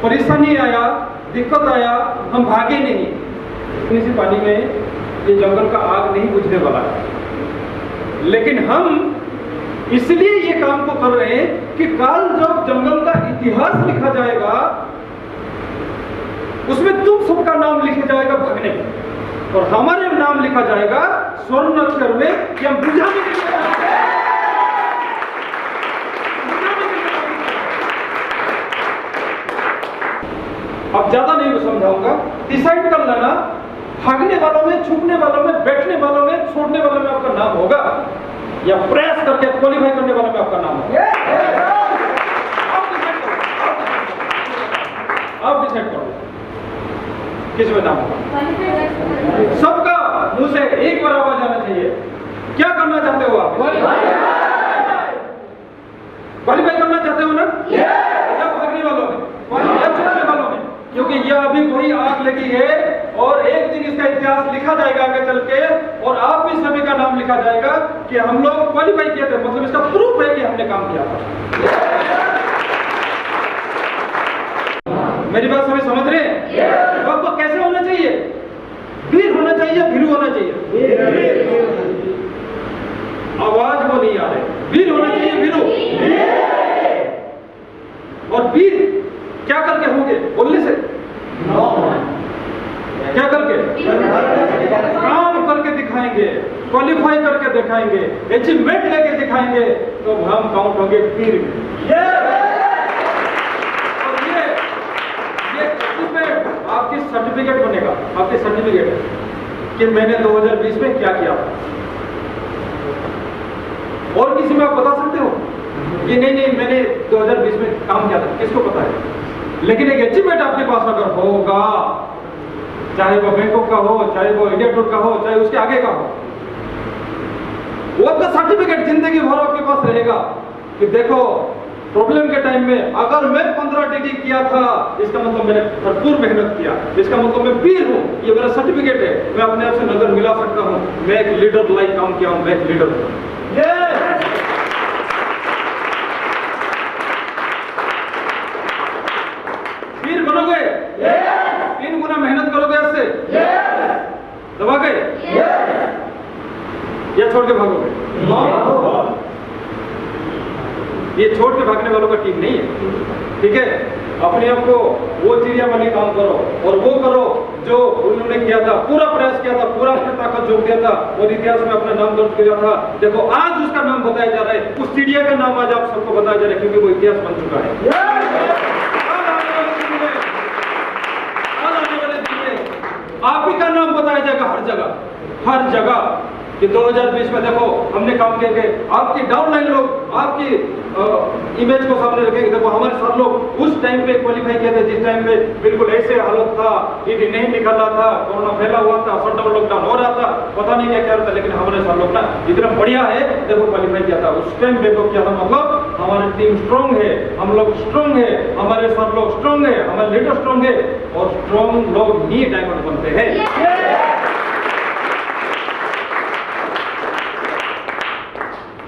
परेशानी आया, दिक्कत आया, हम भागे नहीं। इसी पानी में ये जंगल का आग नहीं बुझने वाला है, लेकिन हम इसलिए ये काम को कर रहे हैं कि कल जब जंगल का इतिहास लिखा जाएगा उसमें तुम सबका नाम लिखा जाएगा भागने में, और हमारे नाम लिखा जाएगा स्वर्ण अक्षर में कि हम बुझाने के लिए। अब ज्यादा नहीं समझाऊंगा, डिसाइड कर लेना, भागने वालों में, छुपने वालों में, बैठने वालों में, छोड़ने वालों में आपका नाम होगा, या प्रयास करके क्वालिफाई करने वालों में आपका नाम होगा। किस में नाम होगा? सबका मुंह से एक बार आवाज आना चाहिए, क्या करना चाहते हो आप? क्वालिफाई करना चाहते हो ना? या भागने वालों में या छूटने वालों में? क्योंकि यह अभी वही आग लगी है और एक दिन इसका इतिहास लिखा जाएगा आगे चल के, और आप भी सभी का नाम लिखा जाएगा कि हम लोग क्वालिफाई किए थे, मतलब इसका प्रूफ है कि हमने काम किया था। मेरी बात सभी समझ रहे हैं? तो आपको कैसे होना चाहिए? वीर होना चाहिए, भीरू होना चाहिए? आवाज वो नहीं आ रही। वीर होना चाहिए, भीरू। और वीर क्या करके होंगे? बोलने से? क्या करके? काम करके दिखाएंगे, क्वालिफाई करके दिखाएंगे, अचीवमेंट लेके दिखाएंगे, तो हम काउंट होंगे वीर में। और ये अचीवमेंट आपकी सर्टिफिकेट बनेगा, आपकी सर्टिफिकेट कि मैंने 2020 में क्या किया। और किसी में आप बता सकते हो कि नहीं मैंने 2020 में काम किया था? किसको पता है? लेकिन एक अचीवमेंट आपके पास अगर होगा, चाहे वो बैंकॉक का हो, चाहे वो इंडिया टूर का हो, चाहे उसके आगे का हो, वो आपका सर्टिफिकेट जिंदगी भर आपके पास रहेगा कि देखो प्रॉब्लम के टाइम में अगर मैं 15 DD किया था, इसका मतलब मैंने भरपूर मेहनत किया, इसका मतलब मैं वीर हूँ, ये मेरा सर्टिफिकेट है, मैं अपने आप से नजर मिला सकता हूँ, मैं एक लीडर लाइक काम किया हूँ, मैं एक लीडर हूँ। वीर बनोगे? 3 गुना मेहनत करोगे ऐसे? दबा गए? या छोड़ के भागोगे? ये छोड़ के भागने वालों का टीम नहीं है, ठीक है? अपने आप को वो चिड़िया वाले काम करो और वो करो जो उन्होंने किया था, पूरा प्रयास किया था, पूरा अपनी ताकत जोड़ दिया था और इतिहास में अपना नाम दर्ज किया था। देखो आज उसका नाम बताया जा रहा है, उस चिड़िया का नाम आज आप सबको बताया जा रहा है, क्योंकि वो इतिहास बन चुका है। आप ही का नाम बताया जाएगा हर जगह कि 2020 में देखो हमने काम किया कि आपकी डाउनलाइन लोग आपकी इमेज को सामने रखेंगे। देखो हमारे साथ लोग उस टाइम पे क्वालिफाई किए थे जिस टाइम पे बिल्कुल ऐसे हालत था, ईडी नहीं निकल रहा था, कोरोना फैला हुआ था, शटडाउन लॉकडाउन हो रहा था, पता नहीं क्या रहा था, लेकिन हमारे साथ लोग ना इतना बढ़िया है, देखो क्वालिफाई किया था। उस टाइम देखो क्या था, मतलब हमारी टीम स्ट्रॉन्ग है, हम लोग स्ट्रॉन्ग है, हमारे साथ लोग स्ट्रॉन्ग है, हमारे लीडर स्ट्रॉन्ग है, और स्ट्रॉन्ग लोग ही डायमंड बनते हैं।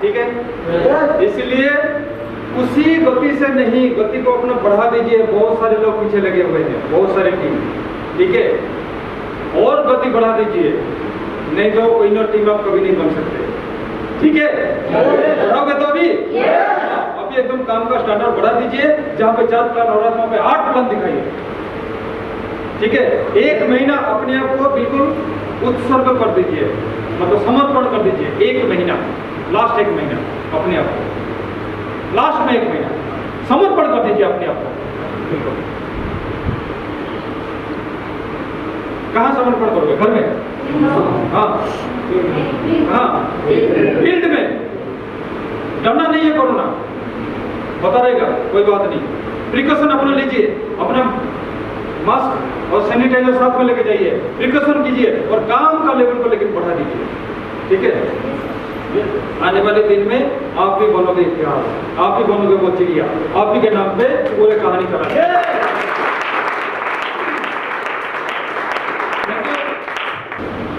ठीक है? इसलिए उसी गति से नहीं, गति को अपना बढ़ा दीजिए। बहुत सारे लोग पीछे लगे हुए हैं, बहुत सारी टीम, ठीक है? और गति बढ़ा दीजिए, नहीं तो विनर टीम आप कभी नहीं बन सकते, ठीक है? बढ़ाओगे तो अभी एकदम काम का स्टैंडर्ड बढ़ा दीजिए। जहां पे 4 प्लान हो रहा है वहां पे 8 प्लान दिखाइए, ठीक है? 1 महीना अपने आप को बिल्कुल उत्सर्ग कर दीजिए, मतलब समर्पण कर दीजिए। 1 महीना, लास्ट 1 महीना अपने आप को, लास्ट में 1 महीना समर्पण कर दीजिए अपने आप को। कहाँ समर्पण करोगे? घर में? हाँ, फील्ड में। डरना नहीं है कोरोना, बता रहेगा, कोई बात नहीं। प्रिकॉशन अपना लीजिए, अपना मास्क और सैनिटाइजर साथ में लेके जाइए, प्रिकॉशन कीजिए और काम का लेवल को लेकर बढ़ा दीजिए, ठीक है? आने वाले दिन में आप भी बनोगे इतिहास, आप भी बनोगे वो चिड़िया, आप ही के नाम पे पूरे कहानी कराएंगे।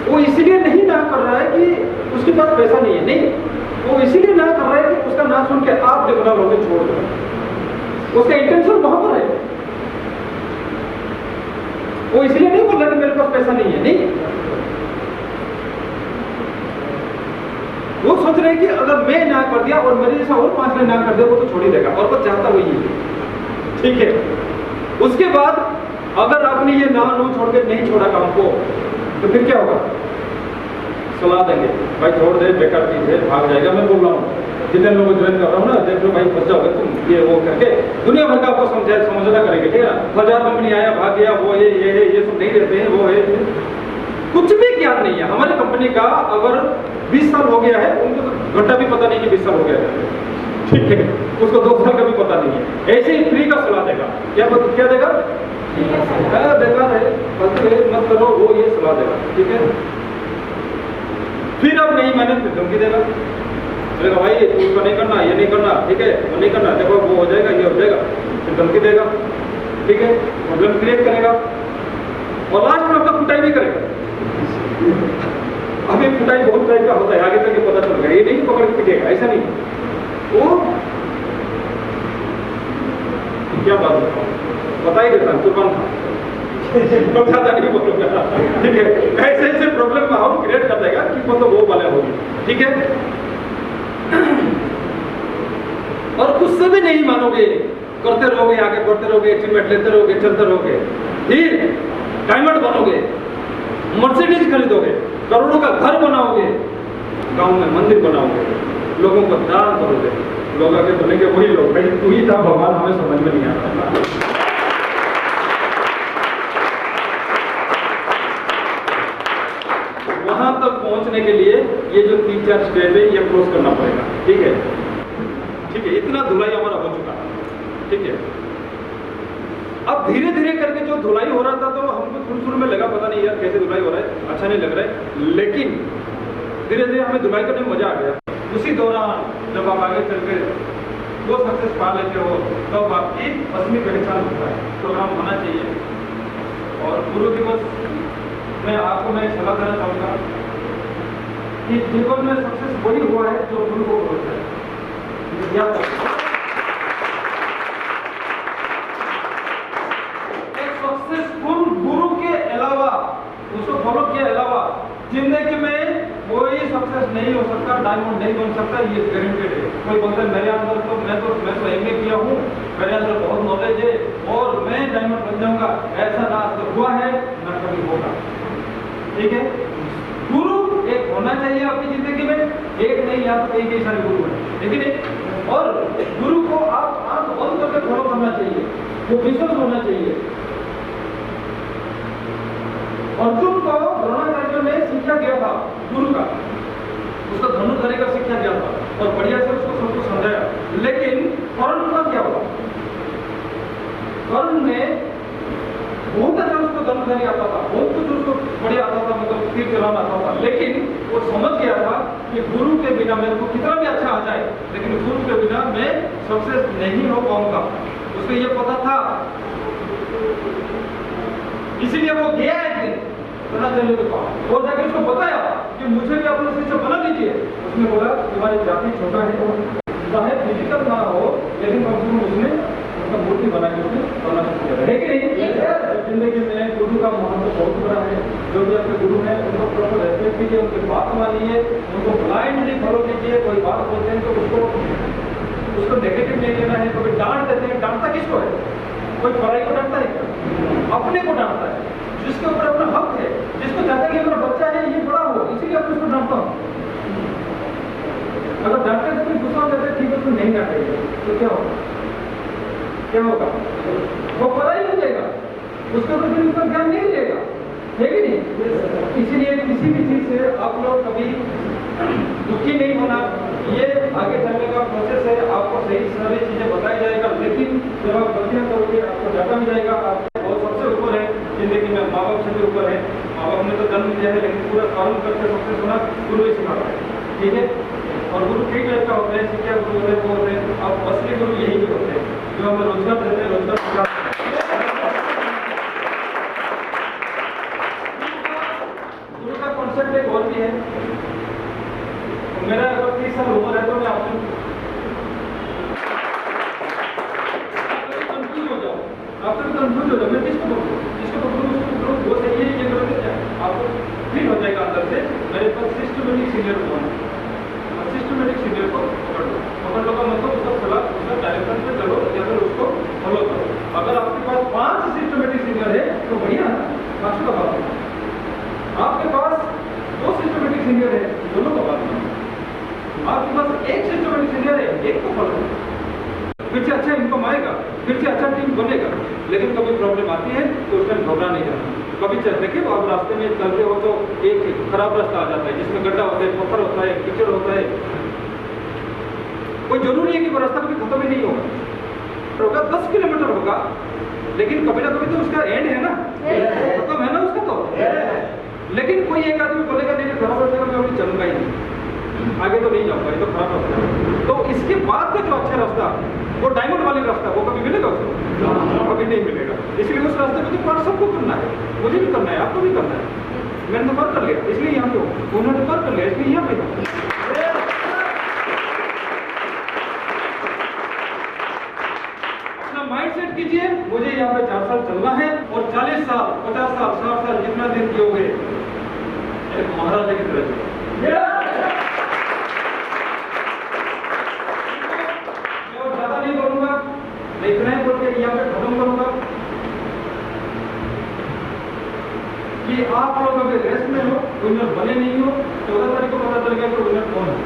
वो इसलिए नहीं ना कर रहा है कि उसके पास पैसा नहीं है, नहीं, वो इसीलिए ना कर रहा है कि उसका ना सुन के आप डेवलप होकर छोड़ दो। उसका इंटेंशन वहां पर है, वो इसलिए नहीं बोल रहा कि मेरे पास पैसा नहीं है, नहीं, वो सोच रहे हैं कि अगर मैं ना कर दिया और मेरे जैसा और 5 ने ना कर दिया, वो तो छोड़ ही देगा, और वो चाहता वही है, ठीक है? उसके बाद अगर आपने ये ना छोड़ के नहीं छोड़ा काम को, तो फिर क्या होगा? सलाह देंगे, भाई छोड़ दे, बेकार चीज है, भाग जाएगा। मैं बोल रहा हूँ जितने लोग ज्वाइन कर रहा हूँ ना, देख लो भाई फंस जाओगे तुम, ये वो करके दुनिया भर का आपको समझौता करेंगे, ठीक है ना? 1000 कंपनी आया, भाग गया, वो ये सब नहीं रहते हैं, वो है, कुछ भी ज्ञान नहीं है। हमारी कंपनी का अगर 20 साल हो गया है, उनको तो घंटा भी पता नहीं कि 20 साल हो गया है, ठीक है? उसको 2 साल का भी पता नहीं है। ऐसे ही फ्री का सलाह देगा, क्या देगा? बेकार है, है, मत करो, वो ये सलाह देगा, ठीक है। फिर अब नहीं माने फिर धमकी देगा, बोलेगा भाई तू इसको नहीं करना, ये नहीं करना, ठीक है, वो नहीं करना, देखो वो हो जाएगा, ये हो जाएगा, फिर धमकी देगा, ठीक है, प्रॉब्लम क्रिएट करेगा और लास्ट में आपका कुटाई भी करेगा। अभी कुटाई बहुत टाइप का होता है, आगे तक ये पता चल गया, ये नहीं पकड़ के पिटेगा, ऐसा नहीं। वो क्या बात बताऊं, बता ही देता कुर्बान था ज्यादा नहीं बोलूंगा, ठीक है। ऐसे ऐसे प्रॉब्लम माहौल क्रिएट कर देगा कि मतलब वो वाले होगी, ठीक है। और उससे भी नहीं मानोगे, करते रहोगे, आगे बढ़ते रहोगे, एग्रीमेंट लेते रहोगे, चलते रहोगे, फिर डायमंड बनोगे, मर्सिडीज खरीदोगे, करोड़ों का घर बनाओगे, गांव में मंदिर बनाओगे, लोगों को दान करोगे, लोग आगे बोलेंगे वही लोग, भाई तू ही था भगवान, हमें समझ में नहीं आता। वहां तक पहुंचने के लिए ये जो 3-4 स्टेप है ये क्रॉस करना पड़ेगा, ठीक है, ठीक है। इतना धुलाई हमारा हो चुका, ठीक है। अब धीरे धीरे करके जो धुलाई हो रहा था तो हमको शुरू में लगा पता नहीं यार कैसे धुलाई हो रहा है, अच्छा नहीं लग रहा है, लेकिन धीरे धीरे हमें धुलाई करने में मजा आ गया। उसी दौरान जब आप आगे चल के वो सक्सेस पा लेते हो तो आपकी असली पहचान होता है, प्रोग्राम होना चाहिए। और गुरु दिवस में आपको मैं एक सलाह देना चाहूँगा कि जीवन में सक्सेस वही हुआ है जो गुरु को होता है, याद रखिए। सक्सेसफुल गुरु के अलावा, उसको फॉलो के अलावा जिंदगी में कोई सक्सेस नहीं हो सकता, डायमंड नहीं बन सकता, ये गारंटेड है। कोई बोलता है मेरे अंदर तो मैं तो एमए किया हूँ, मेरे अंदर बहुत नॉलेज है और मैं डायमंड बन जाऊंगा, ऐसा ना तो हुआ है ना कभी होगा, ठीक है। गुरु एक होना चाहिए आपकी जिंदगी में, एक नहीं, या तो कई सारे गुरु हैं, ठीक है। और गुरु को आप आंख बंद करके फॉलो करना चाहिए, वो विश्वास होना चाहिए। अर्जुन को द्रोणाचार्य ने शिक्षा दिया था गुरु का, उसका धनुष धरने का शिक्षा दिया था और बढ़िया से उसको सब कुछ समझाया, लेकिन कर्ण का क्या हुआ? कर्ण ने बहुत अच्छा उसको धनुष धरने आता था, बहुत कुछ उसको बढ़िया आता था, मतलब तीर चलाना आता था, लेकिन वो समझ गया था कि गुरु के बिना मेरे को कितना भी अच्छा आ जाए, लेकिन गुरु के बिना मैं सक्सेस नहीं हो पाऊंगा, उसको ये पता था। इसीलिए वो गया एक दिन द्रोणाचार्य के पास और जाकर उसको बताया कि मुझे भी अपना शिष्य बना लीजिए। उसने बोला तुम्हारी जाति छोटा है, चाहे फिजिकल ना हो, लेकिन कम से कम उसने उसका मूर्ति बना के उसने बनना शुरू किया, है कि नहीं। जिंदगी में गुरु का महत्व बहुत बड़ा है। जो भी आपके गुरु हैं उनको प्रॉपर रेस्पेक्ट कीजिए, उनकी बात मानिए, उनको ब्लाइंडली फॉलो कीजिए। कोई बात बोलते हैं तो उसको नेगेटिव नहीं लेना है। कभी डांट देते हैं, डांटता किसको है? कोई पढ़ाई को डांटता है क्या? अपने को डांटता है, जिसके ऊपर अपना हक है, जिसको चाहता है कि मेरा बच्चा है ये बड़ा हो, इसीलिए आप उसको डांटता हूँ। अगर डांटते तो कोई गुस्सा करते ठीक है, उसको नहीं डांटेगा तो क्या होगा? क्या होगा? वो पढ़ाई हो जाएगा, उसके ऊपर फिर उसका ज्ञान नहीं रहेगा, है कि नहीं। इसीलिए किसी भी चीज से आप लोग कभी दुखी नहीं होना। ये आगे चलने का प्रोसेस है, आपको सही सारी चीजें बताई जाएगा, लेकिन जब आप गलतियां करोगे आपको डांटा भी जाएगा। आप बहुत सबसे ऊपर है जिंदगी में, माँ बाप से भी ऊपर है। माँ बाप ने तो जन्म दिया है, लेकिन पूरा काम करके सबसे सुना गुरु ही सिखाता है, ठीक है। और गुरु कई टाइप का होते हैं, शिक्षा गुरु होते हैं, वो होते हैं। अब असली गुरु यही भी होते हैं जो हमें रोजगार देते हैं, रोजगार सिखाते हैं। गुरु का कॉन्सेप्ट एक और भी है। मेरा अगर 30 साल उम्र है तो मैं आपसे कंफ्यूज हो जाओ, आप तो कंफ्यूज हो जाओ, मैं किसको पकड़ूं, जिसको पकड़ूं वो सही है, ये गलत है क्या? आपको फील हो जाएगा अंदर से मेरे पास सिस्टमेटिक सीनियर कौन है। सिस्टमेटिक सीनियर को पकड़ लो का मतलब उसका सलाह, उसका डायरेक्शन पे चलो या फिर उसको फॉलो करो। अगर आपके पास 5 सिस्टमेटिक सीनियर है तो बढ़िया है, 5 का बात है। आपके पास 2 सिस्टमेटिक सीनियर है, दोनों का बात है। आपके पास 1 सिस्टमेटिक सीनियर है, 1 को फॉलो करो, फिर से अच्छा इनकम आएगा, फिर से अच्छा टीम बनेगा। लेकिन कभी प्रॉब्लम आती है तो उस टाइम घबरा नहीं जाना। कभी देखिए आप रास्ते में चलते हो तो एक खराब रास्ता आ जाता है जिसमें गड्ढा होता है, पत्थर होता है, कीचड़ होता है। कोई जरूरी है कि वो रास्ता कभी खत्म ही नहीं होगा। 10 किलोमीटर होगा, लेकिन कभी ना कभी तो उसका एंड है ना, खत्म है ना उसका। लेकिन कोई एक आदमी बोलेगा नहीं खराब रास्ते का मैं अभी चलूंगा ही नहीं, आगे तो नहीं जाऊंगा, ये तो खराब रास्ता है। तो इसके बाद का जो अच्छा रास्ता, वो डायमंड वाली रास्ता, वो कभी मिलेगा उसको? कभी नहीं मिलेगा। इसलिए उस रास्ते में तो पार सबको करना है, मुझे भी करना है, आपको भी करना है। मैंने तो पार कर लिया, इसलिए यहाँ पे हूँ, उन्होंने तो पार कर लिया, इसलिए यहाँ पे हूँ। माइंड सेट कीजिए, मुझे यहाँ पे 4 साल चलना है और 40 साल 50 साल 60 साल जितना दिन किए हुए एक महाराजा की तरह जिए। मैं और ज्यादा नहीं बोलूंगा, मैं इतना ही बोल के यहाँ पे खत्म करूंगा कि आप लोग अभी रेस्ट में हो, विनर बने नहीं हो, 14 तारीख को पता चलेगा कि विनर कौन है।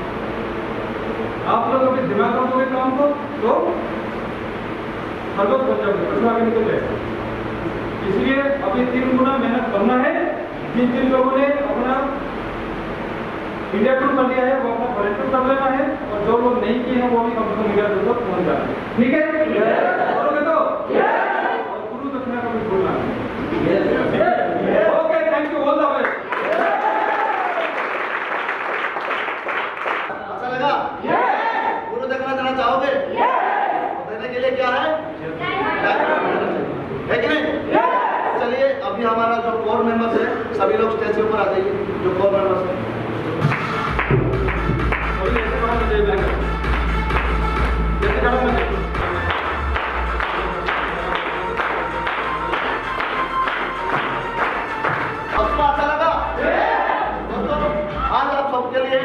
आप लोग अभी दिमाग रखोगे काम को तो बन जाओगे, प्रश्न आगे निकल जाएगा। इसलिए अभी 3 गुना मेहनत करना है। जिन लोगों ने अपना इंडिया टूर कर लिया है वो अपना फॉरेन टूर कर लेना है, और जो लोग नहीं किए हैं वो भी कम से कम इंडिया टूर पर पहुंच जाना है। ठीक है? करोगे तो? और गुरु दक्षिणा का भी बोलना है। Okay, thank you, all the best. अच्छा लगा? गुरु दक्षिणा देना चाहोगे? देने के लिए क्या है कि नहीं? चलिए अभी हमारा जो कोर मेंबर्स है सभी लोग स्टेज के ऊपर आ जाइए। जो कोर मेंबर्स है सबको अच्छा लगा? दोस्तों आज आप सबके लिए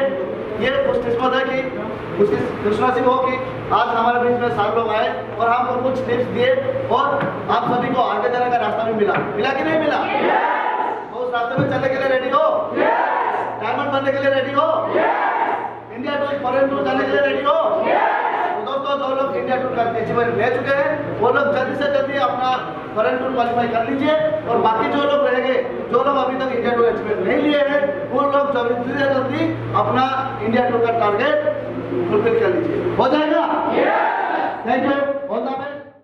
ये खुशकिस्मत है कि खुशनसीब हो कि आज हमारे बीच में 7 लोग आए और हमको कुछ टिप्स दिए और आप सभी को आगे जाने का रास्ता भी मिला कि नहीं मिला? तो उस रास्ते में चलने के लिए रेडी हो? डायमंड बनने के लिए रेडी हो? इंडिया टूर फॉरेन टूर जाने के लिए रेडी हो? तो दोस्तों जो लोग इंडिया टूर का अचीवमेंट ले चुके हैं वो लोग जल्दी से जल्दी अपना फॉरेन टूर क्वालिफाई कर लीजिए, और बाकी जो लोग रहेंगे, जो लोग अभी तक इंडिया टूर अचीवमेंट नहीं लिए हैं, वो लोग जल्दी से जल्दी अपना इंडिया टूर का टारगेट फुलफिल कर लीजिए। हो जाएगा? Thank you.